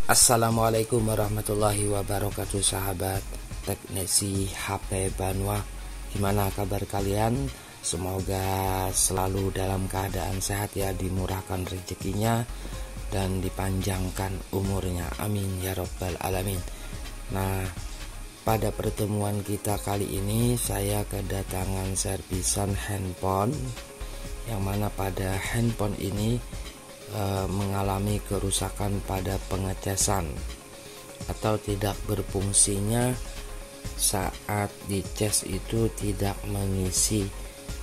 Assalamualaikum warahmatullahi wabarakatuh, sahabat teknisi HP Banua. Gimana kabar kalian? Semoga selalu dalam keadaan sehat ya, dimurahkan rezekinya dan dipanjangkan umurnya, amin ya robbal alamin. Nah, pada pertemuan kita kali ini saya kedatangan servisan handphone, yang mana pada handphone ini mengalami kerusakan pada pengecasan atau tidak berfungsinya saat dicas itu tidak mengisi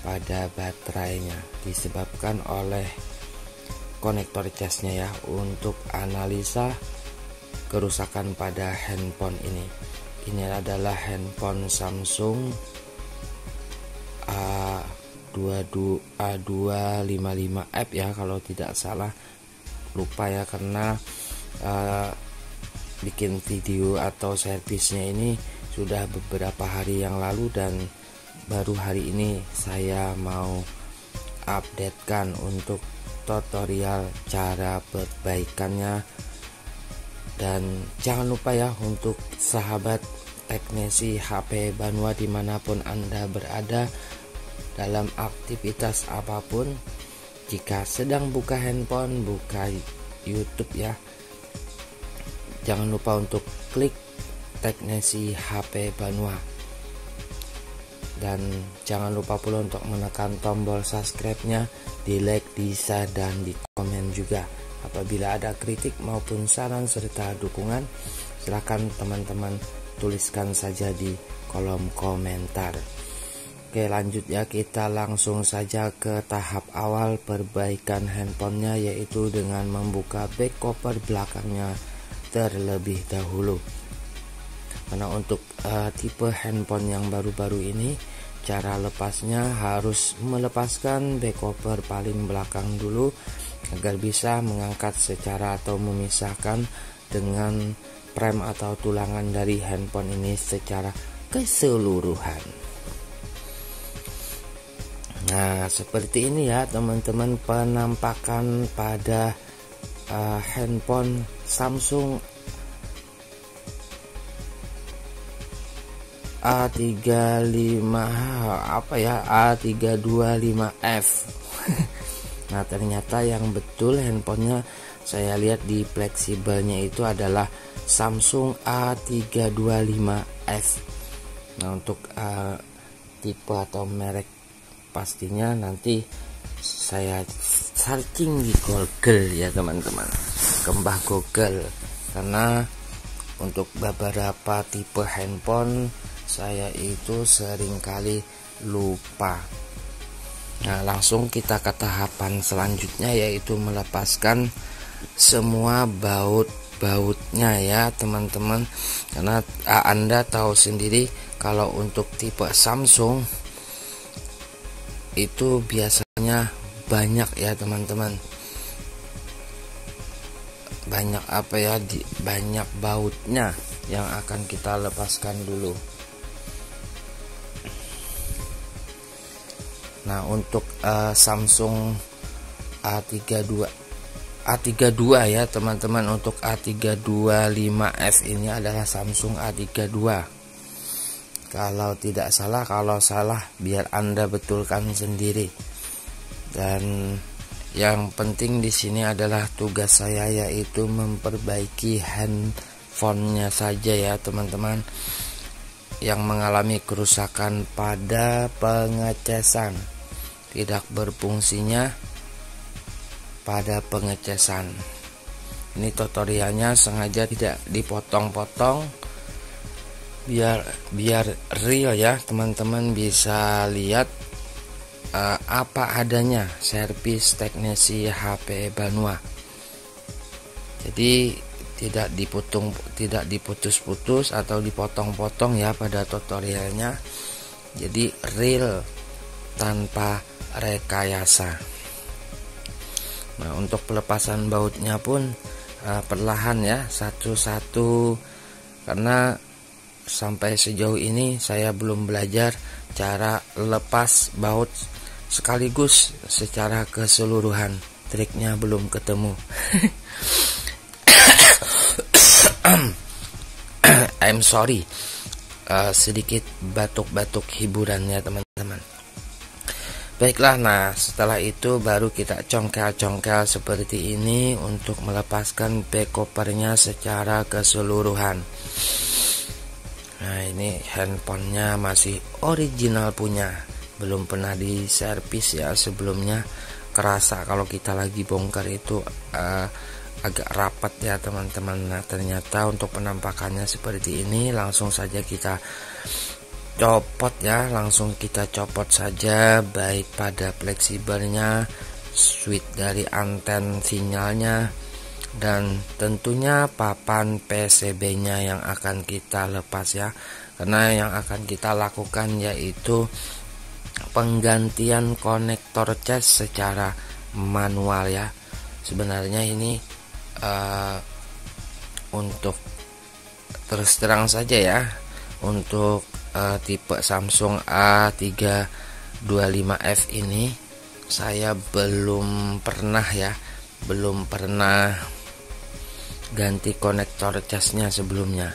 pada baterainya, disebabkan oleh konektor casnya ya. Untuk analisa kerusakan pada handphone ini adalah handphone Samsung A255F ya, kalau tidak salah, lupa ya, karena bikin video atau servisnya ini sudah beberapa hari yang lalu dan baru hari ini saya mau updatekan untuk tutorial cara perbaikannya. Dan jangan lupa ya, untuk sahabat teknisi HP Banua dimanapun Anda berada, dalam aktivitas apapun, jika sedang buka handphone, buka YouTube ya, jangan lupa untuk klik teknisi HP Banua, dan jangan lupa pula untuk menekan tombol subscribe-nya, di like, di share, dan di komen juga. Apabila ada kritik maupun saran serta dukungan, silakan teman-teman tuliskan saja di kolom komentar. Oke, lanjut ya, kita langsung saja ke tahap awal perbaikan handphonenya, yaitu dengan membuka back cover belakangnya terlebih dahulu. Karena untuk tipe handphone yang baru-baru ini, cara lepasnya harus melepaskan back cover paling belakang dulu agar bisa mengangkat secara atau memisahkan dengan frame atau tulangan dari handphone ini secara keseluruhan. Nah, seperti ini ya teman-teman penampakan pada handphone Samsung A325F. Nah, ternyata yang betul handphonenya saya lihat di fleksibelnya itu adalah Samsung A325F. Nah, untuk tipe atau merek pastinya nanti saya searching di Google ya teman-teman, kembah Google, karena untuk beberapa tipe handphone saya itu seringkali lupa. Nah, langsung kita ke tahapan selanjutnya, yaitu melepaskan semua baut-bautnya ya teman-teman. Karena Anda tahu sendiri kalau untuk tipe Samsung itu biasanya banyak ya teman-teman, banyak banyak bautnya yang akan kita lepaskan dulu. Nah, untuk Samsung A32 ya teman-teman, untuk A325F ini adalah Samsung A32. Kalau tidak salah, kalau salah biar Anda betulkan sendiri. Dan yang penting di sini adalah tugas saya, yaitu memperbaiki handphonenya saja ya teman-teman, yang mengalami kerusakan pada pengecasan, tidak berfungsinya pada pengecasan. Ini tutorialnya sengaja tidak dipotong-potong biar real ya teman-teman, bisa lihat apa adanya servis teknisi HP Banua. Jadi tidak diputus-putus atau dipotong-potong ya pada tutorialnya. Jadi real tanpa rekayasa. Nah, untuk pelepasan bautnya pun perlahan ya, satu-satu, karena sampai sejauh ini saya belum belajar cara lepas baut sekaligus secara keseluruhan. Triknya belum ketemu. I'm sorry, sedikit batuk-batuk hiburan ya teman-teman. Baiklah, nah setelah itu baru kita congkel-congkel seperti ini untuk melepaskan back covernya secara keseluruhan. Nah ini handphonenya masih original punya, belum pernah diservis ya sebelumnya. Kerasa kalau kita lagi bongkar itu agak rapat ya teman-teman. Nah ternyata untuk penampakannya seperti ini, langsung saja kita copot ya, langsung kita copot saja, baik pada fleksibelnya, switch dari anten sinyalnya, dan tentunya papan PCB-nya yang akan kita lepas ya. Karena yang akan kita lakukan yaitu penggantian konektor cas secara manual ya. Sebenarnya ini untuk terus terang saja ya, untuk tipe Samsung A325F ini saya belum pernah ganti konektor casnya sebelumnya.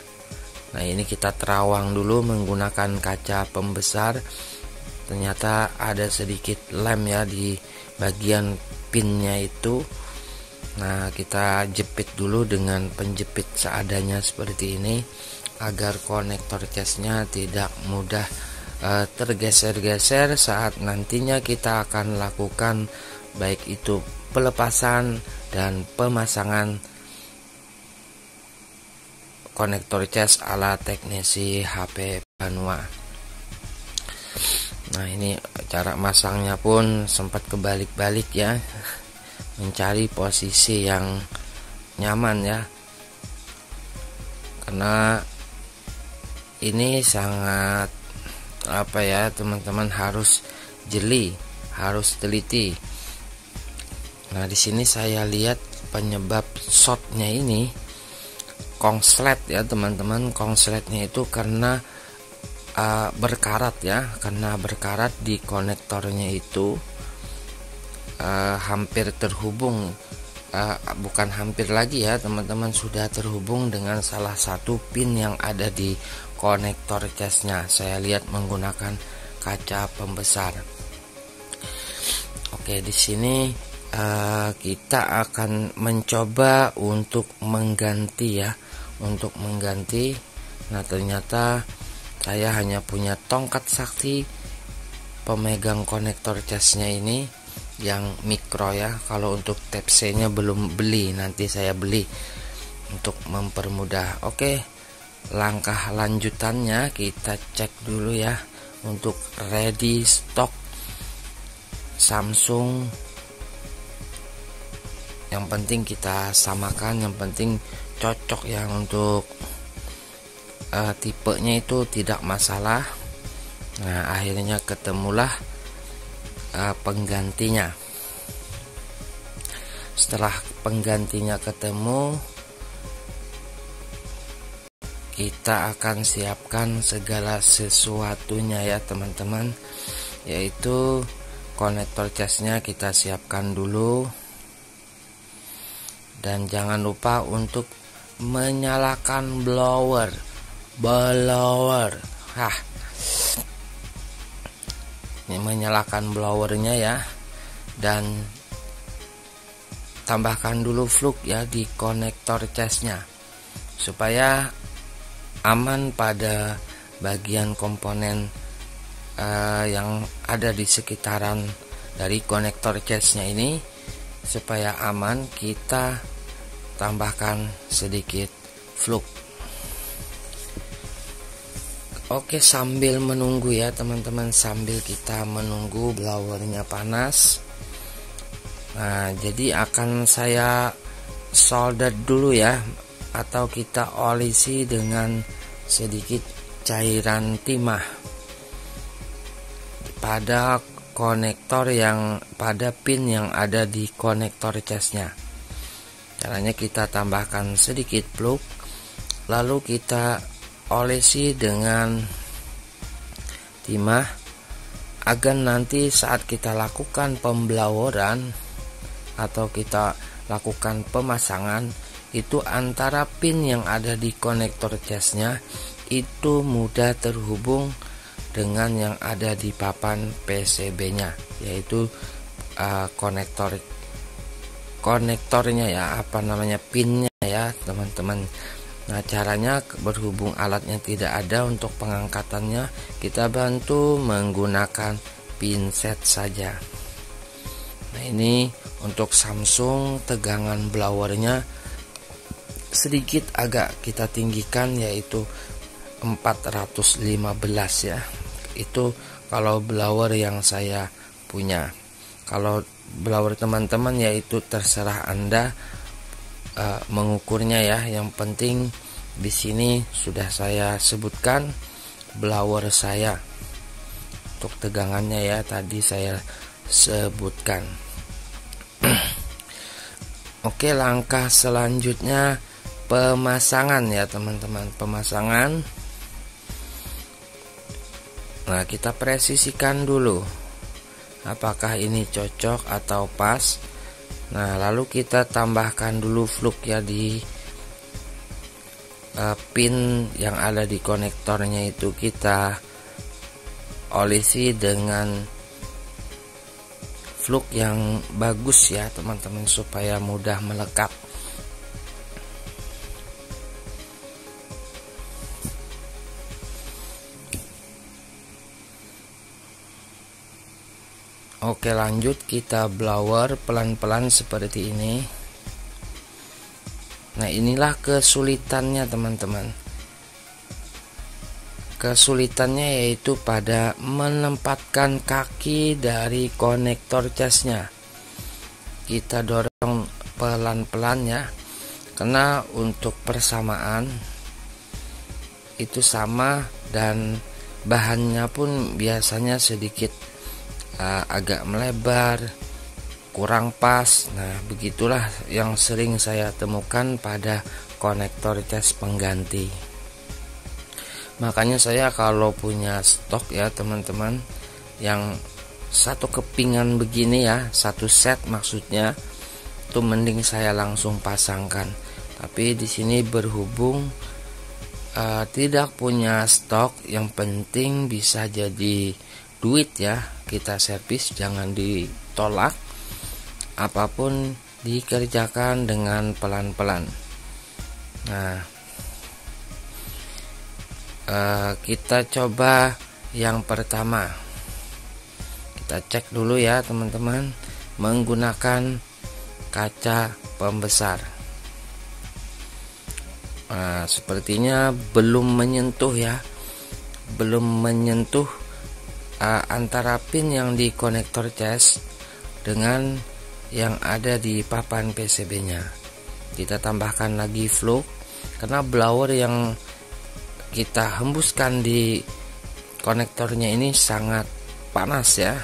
Nah ini kita terawang dulu menggunakan kaca pembesar. Ternyata ada sedikit lem ya di bagian pinnya itu. Nah kita jepit dulu dengan penjepit seadanya seperti ini, agar konektor casnya tidak mudah tergeser-geser saat nantinya kita akan lakukan baik itu pelepasan dan pemasangan konektor cas ala teknisi HP manual. Nah ini cara masangnya pun sempat kebalik-balik ya, mencari posisi yang nyaman ya, karena ini sangat teman-teman, harus jeli, harus teliti. Nah di sini saya lihat penyebab shortnya ini kongslet ya teman-teman. Kongsletnya itu karena berkarat ya, karena berkarat di konektornya itu hampir terhubung, bukan hampir lagi ya teman-teman, sudah terhubung dengan salah satu pin yang ada di konektor casnya. Saya lihat menggunakan kaca pembesar. Oke, di sini kita akan mencoba untuk mengganti ya, Nah ternyata saya hanya punya tongkat sakti pemegang konektor casnya ini yang mikro ya. Kalau untuk Type C nya belum beli, nanti saya beli untuk mempermudah. Oke, langkah lanjutannya kita cek dulu ya untuk ready stock Samsung. Yang penting kita samakan, yang penting cocok ya, untuk tipenya itu tidak masalah. Nah akhirnya ketemulah penggantinya. Setelah penggantinya ketemu, kita akan siapkan segala sesuatunya ya teman-teman, yaitu konektor casnya kita siapkan dulu, dan jangan lupa untuk menyalakan blower. Ini menyalakan blowernya ya, dan tambahkan dulu flux ya di konektor casnya supaya aman pada bagian komponen yang ada di sekitaran dari konektor casnya ini. Supaya aman, kita tambahkan sedikit flux. Oke, sambil menunggu ya teman-teman, sambil kita menunggu blowernya panas. Nah jadi akan saya solder dulu ya, atau kita olesi dengan sedikit cairan timah pada konektor pada pin yang ada di konektor casnya. Caranya kita tambahkan sedikit flux, lalu kita olesi dengan timah agar nanti saat kita lakukan pembloweran atau kita lakukan pemasangan itu antara pin yang ada di konektor casnya itu mudah terhubung dengan yang ada di papan PCB-nya, yaitu konektornya ya, pinnya ya teman-teman. Nah, caranya berhubung alatnya tidak ada untuk pengangkatannya, kita bantu menggunakan pinset saja. Nah, ini untuk Samsung tegangan blowernya sedikit agak kita tinggikan, yaitu 415 ya. Itu kalau blower yang saya punya. Kalau blower teman-teman yaitu terserah Anda mengukurnya ya. Yang penting di sini sudah saya sebutkan blower saya. Untuk tegangannya ya tadi saya sebutkan. Oke, langkah selanjutnya pemasangan ya teman-teman. Pemasangan. Nah, kita presisikan dulu apakah ini cocok atau pas. Nah, lalu kita tambahkan dulu fluk ya di pin yang ada di konektornya, itu kita olesi dengan fluk yang bagus ya teman-teman, supaya mudah melekat. Oke, lanjut kita blower pelan-pelan seperti ini. Nah, inilah kesulitannya teman-teman. Kesulitannya yaitu pada menempatkan kaki dari konektor casnya. Kita dorong pelan-pelan ya, karena untuk persamaan itu sama dan bahannya pun biasanya sedikit agak melebar, kurang pas. Nah, begitulah yang sering saya temukan pada konektor cas pengganti. Makanya saya kalau punya stok ya teman-teman, yang satu kepingan begini ya, satu set maksudnya, itu mending saya langsung pasangkan. Tapi di sini berhubung tidak punya stok, yang penting bisa jadi duit ya, kita servis, jangan ditolak. Apapun dikerjakan dengan pelan-pelan. Nah, kita coba yang pertama. Kita cek dulu ya teman-teman, menggunakan kaca pembesar. Nah, sepertinya belum menyentuh ya, belum menyentuh antara pin yang di konektor cas dengan yang ada di papan PCB-nya. Kita tambahkan lagi fluk, karena blower yang kita hembuskan di konektornya ini sangat panas ya.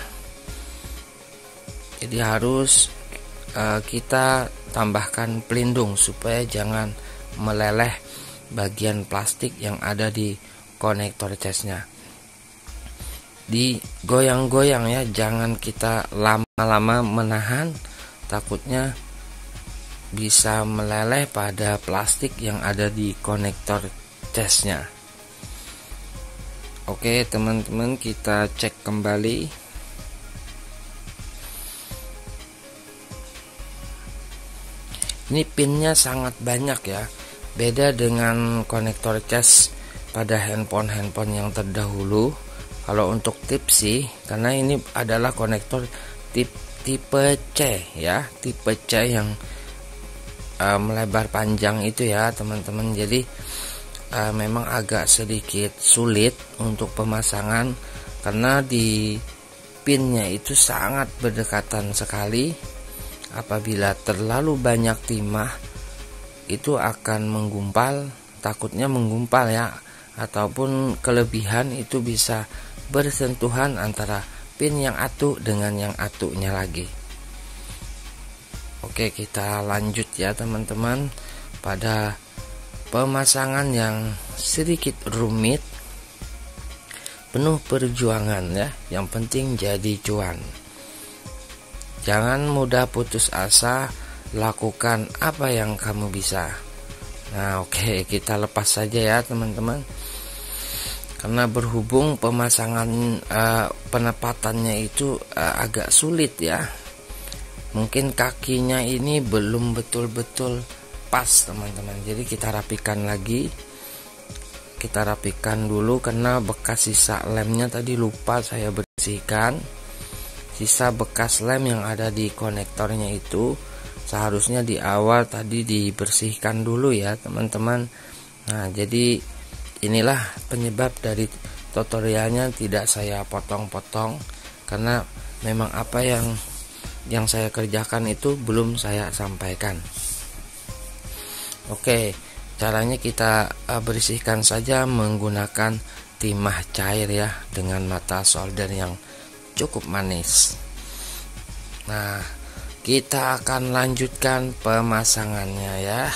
Jadi harus kita tambahkan pelindung supaya jangan meleleh bagian plastik yang ada di konektor casnya. Digoyang-goyang ya, jangan kita lama-lama menahan, takutnya bisa meleleh pada plastik yang ada di konektor casnya. Oke teman-teman, kita cek kembali. Ini pinnya sangat banyak ya, beda dengan konektor cas pada handphone yang terdahulu. Kalau untuk tip sih, karena ini adalah konektor tipe C ya, tipe C yang melebar panjang itu ya teman-teman. Jadi memang agak sedikit sulit untuk pemasangan, karena di pinnya itu sangat berdekatan sekali. Apabila terlalu banyak timah, itu akan menggumpal, takutnya menggumpal ya, ataupun kelebihan itu bisa bersentuhan antara pin yang atu dengan yang atunya lagi. Oke, kita lanjut ya teman-teman pada pemasangan yang sedikit rumit, penuh perjuangan ya, yang penting jadi cuan. Jangan mudah putus asa, lakukan apa yang kamu bisa. Nah oke, kita lepas saja ya teman-teman, karena berhubung pemasangan penepatannya itu agak sulit ya. Mungkin kakinya ini belum betul-betul pas teman-teman, jadi kita rapikan lagi. Kita rapikan dulu karena bekas sisa lemnya tadi lupa saya bersihkan. Sisa bekas lem yang ada di konektornya itu seharusnya di awal tadi dibersihkan dulu ya teman-teman. Nah jadi inilah penyebab dari tutorialnya tidak saya potong-potong, karena memang apa yang saya kerjakan itu belum saya sampaikan. Oke, caranya kita bersihkan saja menggunakan timah cair ya, dengan mata solder yang cukup manis. Nah kita akan lanjutkan pemasangannya ya.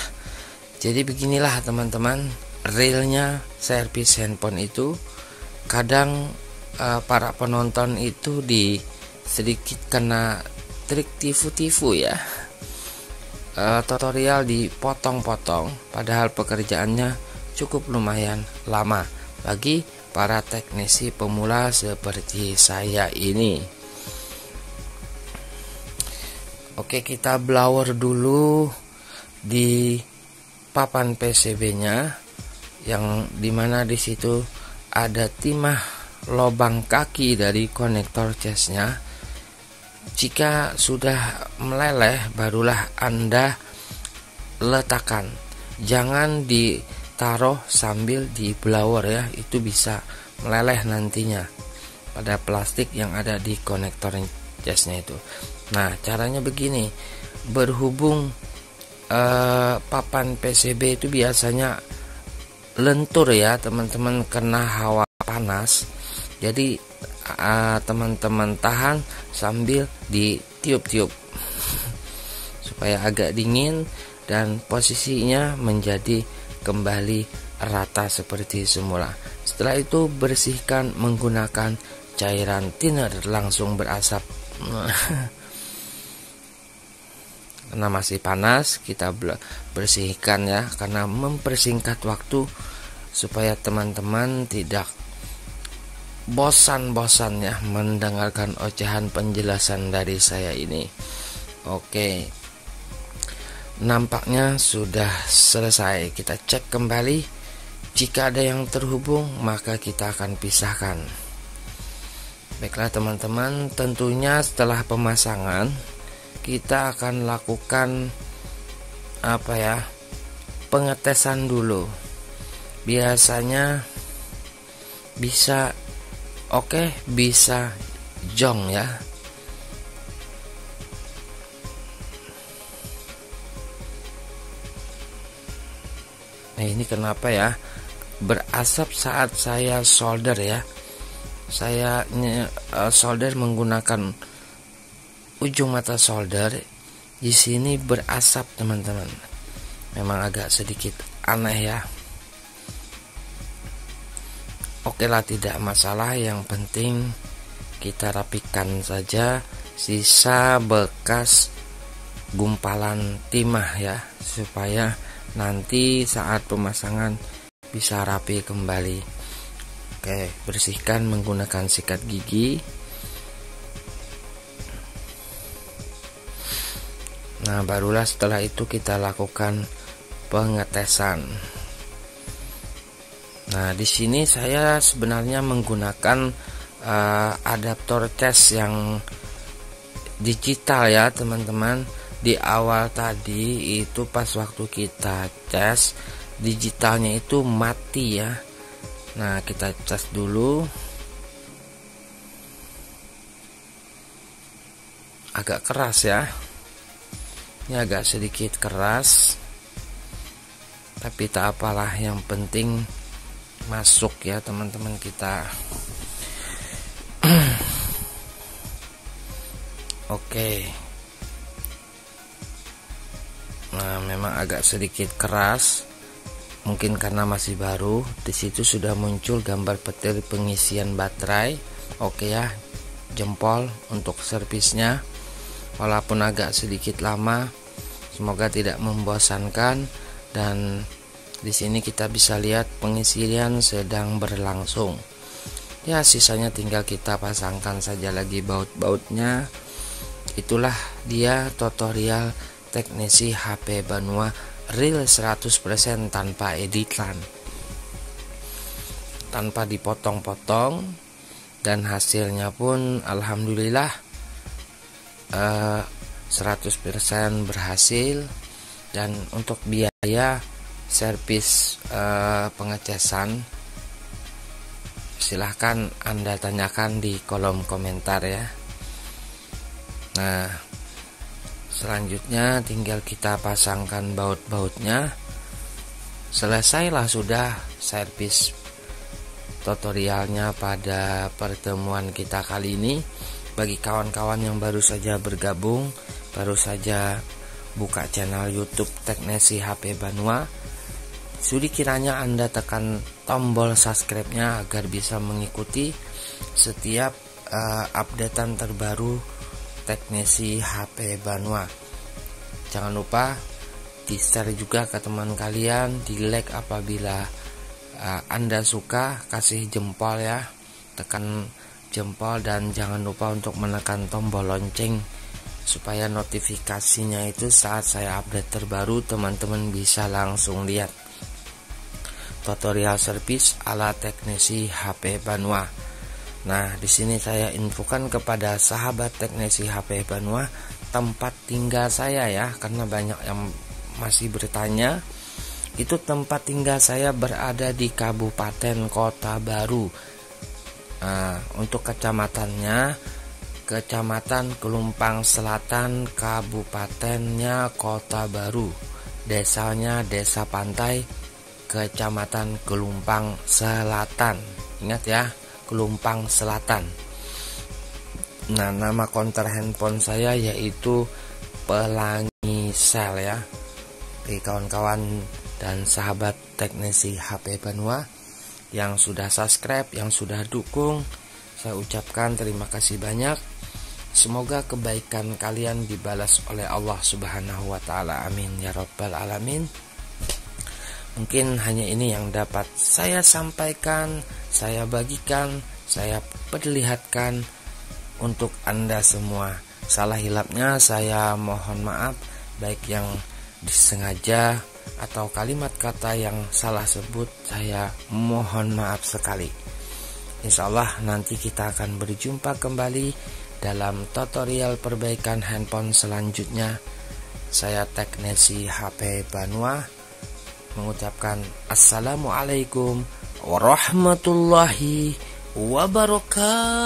Jadi beginilah teman-teman, realnya servis handphone itu kadang para penonton itu sedikit kena trik tifu-tifu ya. Tutorial dipotong-potong padahal pekerjaannya cukup lumayan lama bagi para teknisi pemula seperti saya ini. Oke, kita blower dulu di papan PCB-nya, yang dimana di situ ada timah lubang kaki dari konektor casnya. Jika sudah meleleh barulah Anda letakkan, jangan ditaruh sambil di blower ya, itu bisa meleleh nantinya pada plastik yang ada di konektor casnya itu. Nah caranya begini, berhubung papan PCB itu biasanya lentur ya teman-teman karena hawa panas, jadi teman-teman tahan sambil ditiup-tiup supaya agak dingin dan posisinya menjadi kembali rata seperti semula. Setelah itu bersihkan menggunakan cairan thinner, langsung berasap. Karena masih panas kita bersihkan ya, karena mempersingkat waktu supaya teman-teman tidak bosan-bosan ya mendengarkan ocehan penjelasan dari saya ini. Oke, nampaknya sudah selesai. Kita cek kembali, jika ada yang terhubung maka kita akan pisahkan. Baiklah teman-teman, tentunya setelah pemasangan kita akan lakukan pengetesan dulu. Biasanya bisa oke, bisa jong ya. Nah ini kenapa ya berasap saat saya solder ya. Saya solder menggunakan ujung mata solder, di sini berasap teman-teman. Memang agak sedikit aneh ya. Oke lah, tidak masalah, yang penting kita rapikan saja sisa bekas gumpalan timah ya, supaya nanti saat pemasangan bisa rapi kembali. Oke, bersihkan menggunakan sikat gigi. Nah barulah setelah itu kita lakukan pengetesan. Nah di sini saya sebenarnya menggunakan adaptor cas yang digital ya teman-teman. Di awal tadi itu pas waktu kita cas, digitalnya itu mati ya. Nah kita cas dulu. Agak keras ya, ini agak sedikit keras, tapi tak apalah, yang penting masuk ya teman-teman kita. Oke. Nah memang agak sedikit keras, mungkin karena masih baru. Di situ sudah muncul gambar petir pengisian baterai. Oke ya, jempol untuk servisnya. Walaupun agak sedikit lama, Semoga tidak membosankan, dan di sini kita bisa lihat pengisian sedang berlangsung. Ya, sisanya tinggal kita pasangkan saja lagi baut-bautnya. Itulah dia tutorial teknisi HP Banua real 100% tanpa editan, tanpa dipotong-potong, dan hasilnya pun alhamdulillah 100% berhasil. Dan untuk biaya servis pengecasan silahkan Anda tanyakan di kolom komentar ya. Nah, selanjutnya tinggal kita pasangkan baut-bautnya. Selesailah sudah servis tutorialnya pada pertemuan kita kali ini. Bagi kawan-kawan yang baru saja bergabung, baru saja buka channel YouTube Teknesi HP Banua, sudi kiranya Anda tekan tombol subscribe-nya agar bisa mengikuti setiap updatean terbaru Teknesi HP Banua. Jangan lupa di-share juga ke teman kalian, di-like apabila Anda suka, kasih jempol ya, tekan jempol, dan jangan lupa untuk menekan tombol lonceng supaya notifikasinya itu saat saya update terbaru teman-teman bisa langsung lihat tutorial servis ala teknisi HP Banua. Nah, di sini saya infokan kepada sahabat teknisi HP Banua tempat tinggal saya ya, karena banyak yang masih bertanya. Itu tempat tinggal saya berada di Kabupaten Kota Baru. Untuk kecamatannya, Kecamatan Kelumpang Selatan, kabupatennya Kota Baru, desanya Desa Pantai, Kecamatan Kelumpang Selatan. Ingat ya, Kelumpang Selatan. Nah, nama konter handphone saya yaitu Pelangi Sel ya. Bagi kawan-kawan dan sahabat teknisi HP Banua yang sudah subscribe, yang sudah dukung, saya ucapkan terima kasih banyak. Semoga kebaikan kalian dibalas oleh Allah Subhanahu wa taala. Amin ya rabbal alamin. Mungkin hanya ini yang dapat saya sampaikan, saya bagikan, saya perlihatkan untuk Anda semua. Salah hilapnya saya mohon maaf, baik yang disengaja atau kalimat kata yang salah sebut, saya mohon maaf sekali. Insya Allah nanti kita akan berjumpa kembali dalam tutorial perbaikan handphone selanjutnya. Saya teknisi HP Banua mengucapkan assalamualaikum warahmatullahi wabarakatuh.